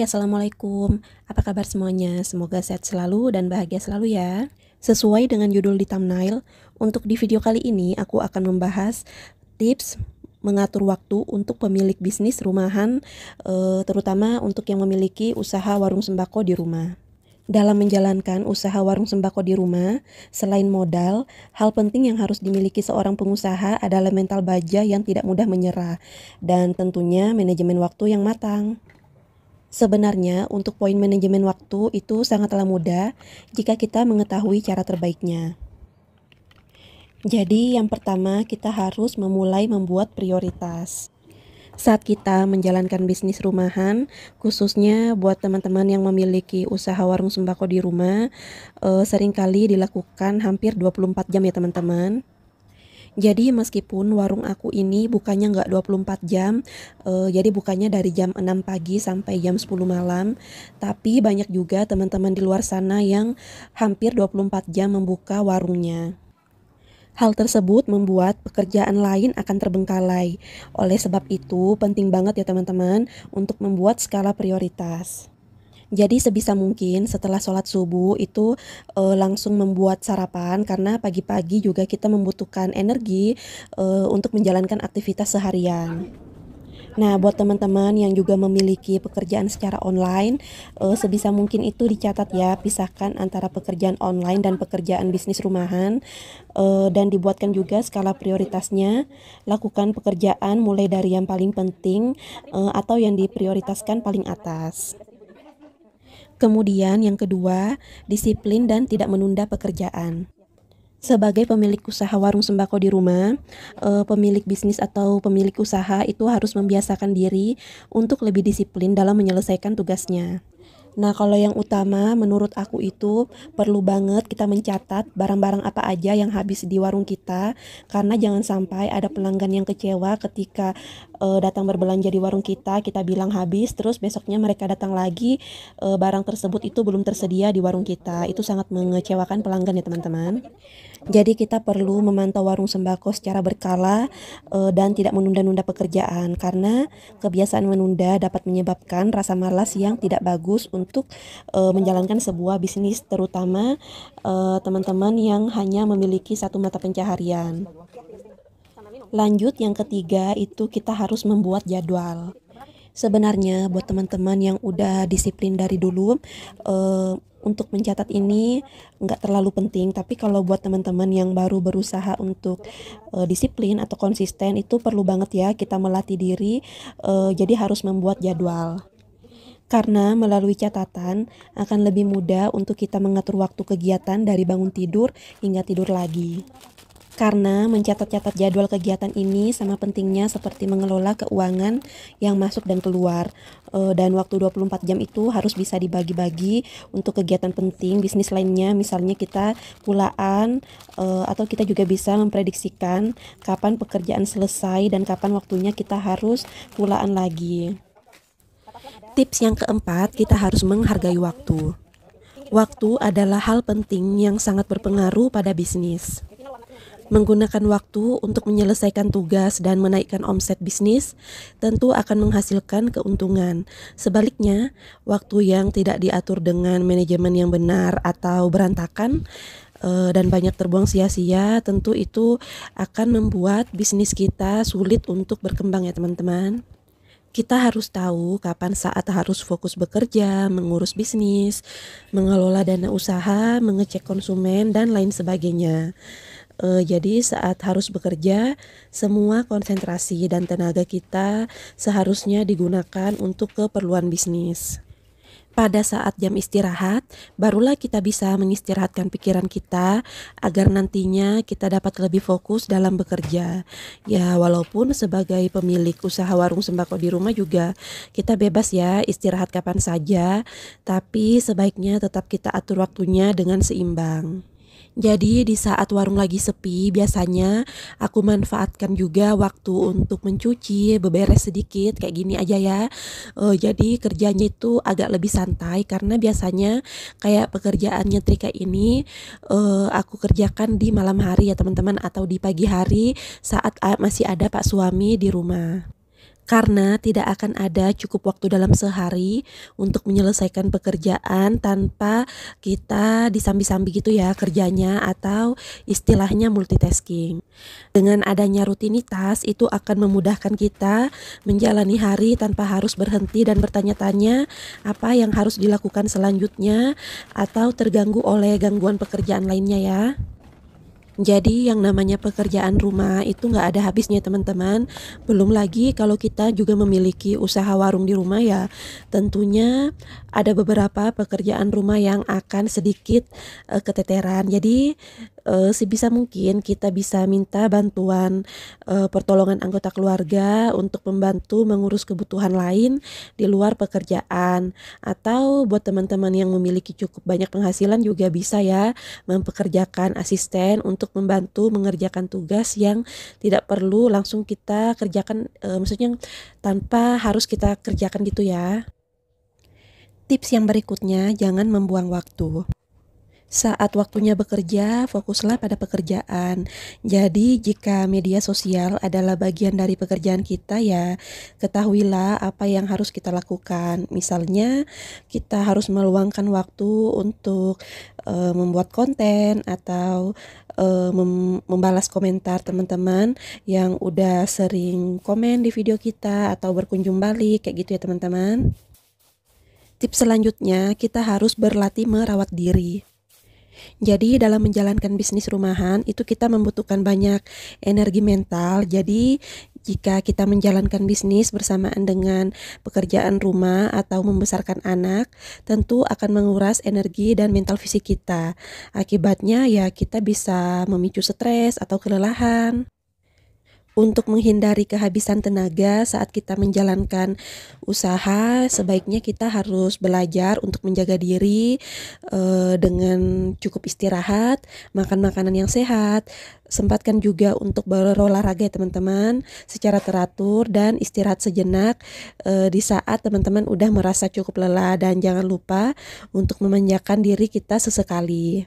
Assalamualaikum. Apa kabar semuanya? Semoga sehat selalu dan bahagia selalu ya. Sesuai dengan judul di thumbnail, untuk di video kali ini aku akan membahas tips mengatur waktu untuk pemilik bisnis rumahan, terutama untuk yang memiliki usaha warung sembako di rumah. Dalam menjalankan usaha warung sembako di rumah, selain modal, hal penting yang harus dimiliki seorang pengusaha adalah mental baja yang tidak mudah menyerah, dan tentunya manajemen waktu yang matang. Sebenarnya, untuk poin manajemen waktu itu sangatlah mudah jika kita mengetahui cara terbaiknya. Jadi, yang pertama kita harus memulai membuat prioritas. Saat kita menjalankan bisnis rumahan, khususnya buat teman-teman yang memiliki usaha warung sembako di rumah, seringkali dilakukan hampir 24 jam ya teman-teman. Jadi meskipun warung aku ini bukanya nggak 24 jam, jadi bukanya dari jam 6 pagi sampai jam 10 malam, tapi banyak juga teman-teman di luar sana yang hampir 24 jam membuka warungnya. Hal tersebut membuat pekerjaan lain akan terbengkalai. Oleh sebab itu, penting banget ya teman-teman untuk membuat skala prioritas. Jadi sebisa mungkin setelah sholat subuh itu langsung membuat sarapan, karena pagi-pagi juga kita membutuhkan energi untuk menjalankan aktivitas seharian. Nah, buat teman-teman yang juga memiliki pekerjaan secara online, sebisa mungkin itu dicatat ya, pisahkan antara pekerjaan online dan pekerjaan bisnis rumahan, dan dibuatkan juga skala prioritasnya. Lakukan pekerjaan mulai dari yang paling penting atau yang diprioritaskan paling atas. Kemudian yang kedua, disiplin dan tidak menunda pekerjaan. Sebagai pemilik usaha warung sembako di rumah, pemilik bisnis atau pemilik usaha itu harus membiasakan diri untuk lebih disiplin dalam menyelesaikan tugasnya. Nah, kalau yang utama menurut aku itu perlu banget kita mencatat barang-barang apa aja yang habis di warung kita, karena jangan sampai ada pelanggan yang kecewa ketika datang berbelanja di warung kita bilang habis, terus besoknya mereka datang lagi, barang tersebut itu belum tersedia di warung kita. Itu sangat mengecewakan pelanggan ya teman-teman. Jadi kita perlu memantau warung sembako secara berkala dan tidak menunda-nunda pekerjaan, karena kebiasaan menunda dapat menyebabkan rasa malas yang tidak bagus untuk menjalankan sebuah bisnis, terutama teman-teman yang hanya memiliki satu mata pencaharian. Lanjut, yang ketiga itu kita harus membuat jadwal. Sebenarnya buat teman-teman yang udah disiplin dari dulu, untuk mencatat ini nggak terlalu penting, tapi kalau buat teman-teman yang baru berusaha untuk disiplin atau konsisten, itu perlu banget ya kita melatih diri, jadi harus membuat jadwal. Karena melalui catatan akan lebih mudah untuk kita mengatur waktu kegiatan dari bangun tidur hingga tidur lagi. Karena mencatat-catat jadwal kegiatan ini sama pentingnya seperti mengelola keuangan yang masuk dan keluar. Dan waktu 24 jam itu harus bisa dibagi-bagi untuk kegiatan penting bisnis lainnya. Misalnya kita pulaan, atau kita juga bisa memprediksikan kapan pekerjaan selesai dan kapan waktunya kita harus pulaan lagi. Tips yang keempat, kita harus menghargai waktu. Waktu adalah hal penting yang sangat berpengaruh pada bisnis. Menggunakan waktu untuk menyelesaikan tugas dan menaikkan omset bisnis tentu akan menghasilkan keuntungan. Sebaliknya, waktu yang tidak diatur dengan manajemen yang benar atau berantakan dan banyak terbuang sia-sia, tentu itu akan membuat bisnis kita sulit untuk berkembang ya teman-teman. Kita harus tahu kapan saat harus fokus bekerja, mengurus bisnis, mengelola dana usaha, mengecek konsumen, dan lain sebagainya. Jadi saat harus bekerja, semua konsentrasi dan tenaga kita seharusnya digunakan untuk keperluan bisnis. Pada saat jam istirahat, barulah kita bisa mengistirahatkan pikiran kita agar nantinya kita dapat lebih fokus dalam bekerja. Ya, walaupun sebagai pemilik usaha warung sembako di rumah juga kita bebas ya istirahat kapan saja, tapi sebaiknya tetap kita atur waktunya dengan seimbang. Jadi di saat warung lagi sepi, biasanya aku manfaatkan juga waktu untuk mencuci, beberes sedikit, kayak gini aja ya. Jadi kerjanya itu agak lebih santai, karena biasanya kayak pekerjaan nyetrika ini aku kerjakan di malam hari ya teman-teman, atau di pagi hari saat masih ada Pak suami di rumah. Karena tidak akan ada cukup waktu dalam sehari untuk menyelesaikan pekerjaan tanpa kita disambi-sambi gitu ya kerjanya, atau istilahnya multitasking. Dengan adanya rutinitas itu akan memudahkan kita menjalani hari tanpa harus berhenti dan bertanya-tanya apa yang harus dilakukan selanjutnya atau terganggu oleh gangguan pekerjaan lainnya ya. Jadi yang namanya pekerjaan rumah itu nggak ada habisnya teman-teman. Belum lagi kalau kita juga memiliki usaha warung di rumah ya, tentunya ada beberapa pekerjaan rumah yang akan sedikit keteteran. Jadi sebisa mungkin kita bisa minta bantuan pertolongan anggota keluarga untuk membantu mengurus kebutuhan lain di luar pekerjaan. Atau buat teman-teman yang memiliki cukup banyak penghasilan juga bisa ya mempekerjakan asisten untuk membantu mengerjakan tugas yang tidak perlu langsung kita kerjakan, maksudnya tanpa harus kita kerjakan gitu ya. Tips yang berikutnya, jangan membuang waktu. Saat waktunya bekerja, fokuslah pada pekerjaan. Jadi, jika media sosial adalah bagian dari pekerjaan kita ya, ketahuilah apa yang harus kita lakukan. Misalnya, kita harus meluangkan waktu untuk membuat konten atau membalas komentar teman-teman yang udah sering komen di video kita atau berkunjung balik kayak gitu ya teman-teman. Tips selanjutnya, kita harus berlatih merawat diri. Jadi dalam menjalankan bisnis rumahan itu kita membutuhkan banyak energi mental. Jadi jika kita menjalankan bisnis bersamaan dengan pekerjaan rumah atau membesarkan anak, tentu akan menguras energi dan mental fisik kita. Akibatnya ya kita bisa memicu stres atau kelelahan. Untuk menghindari kehabisan tenaga saat kita menjalankan usaha, sebaiknya kita harus belajar untuk menjaga diri dengan cukup istirahat, makan makanan yang sehat, sempatkan juga untuk berolahraga ya teman-teman secara teratur dan istirahat sejenak di saat teman-teman udah merasa cukup lelah, dan jangan lupa untuk memanjakan diri kita sesekali.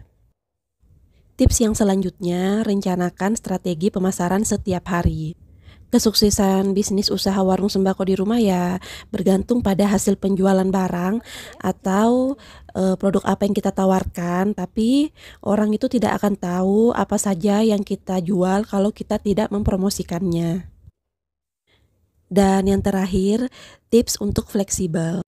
Tips yang selanjutnya, rencanakan strategi pemasaran setiap hari. Kesuksesan bisnis usaha warung sembako di rumah ya bergantung pada hasil penjualan barang atau produk apa yang kita tawarkan, tapi orang itu tidak akan tahu apa saja yang kita jual kalau kita tidak mempromosikannya. Dan yang terakhir, tips untuk fleksibel.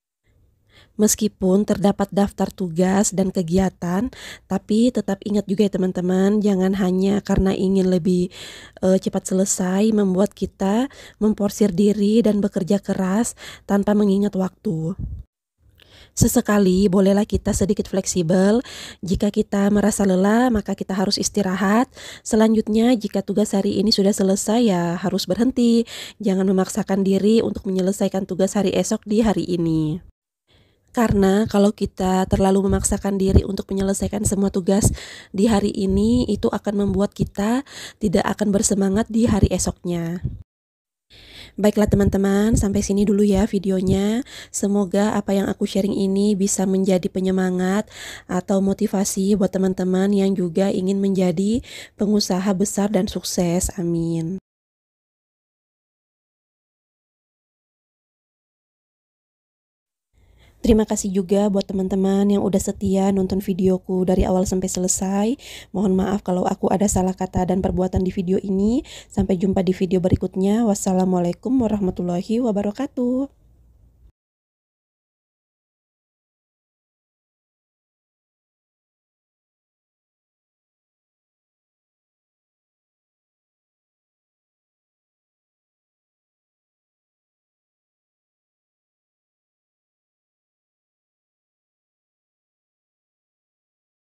Meskipun terdapat daftar tugas dan kegiatan, tapi tetap ingat juga ya teman-teman, jangan hanya karena ingin lebih cepat selesai membuat kita memporsir diri dan bekerja keras tanpa mengingat waktu. Sesekali bolehlah kita sedikit fleksibel. Jika kita merasa lelah, maka kita harus istirahat. Selanjutnya, jika tugas hari ini sudah selesai ya harus berhenti. Jangan memaksakan diri untuk menyelesaikan tugas hari esok di hari ini. Karena kalau kita terlalu memaksakan diri untuk menyelesaikan semua tugas di hari ini, itu akan membuat kita tidak akan bersemangat di hari esoknya. Baiklah teman-teman, sampai sini dulu ya videonya. Semoga apa yang aku sharing ini bisa menjadi penyemangat atau motivasi buat teman-teman yang juga ingin menjadi pengusaha besar dan sukses. Amin. Terima kasih juga buat teman-teman yang udah setia nonton videoku dari awal sampai selesai. Mohon maaf kalau aku ada salah kata dan perbuatan di video ini. Sampai jumpa di video berikutnya. Wassalamualaikum warahmatullahi wabarakatuh.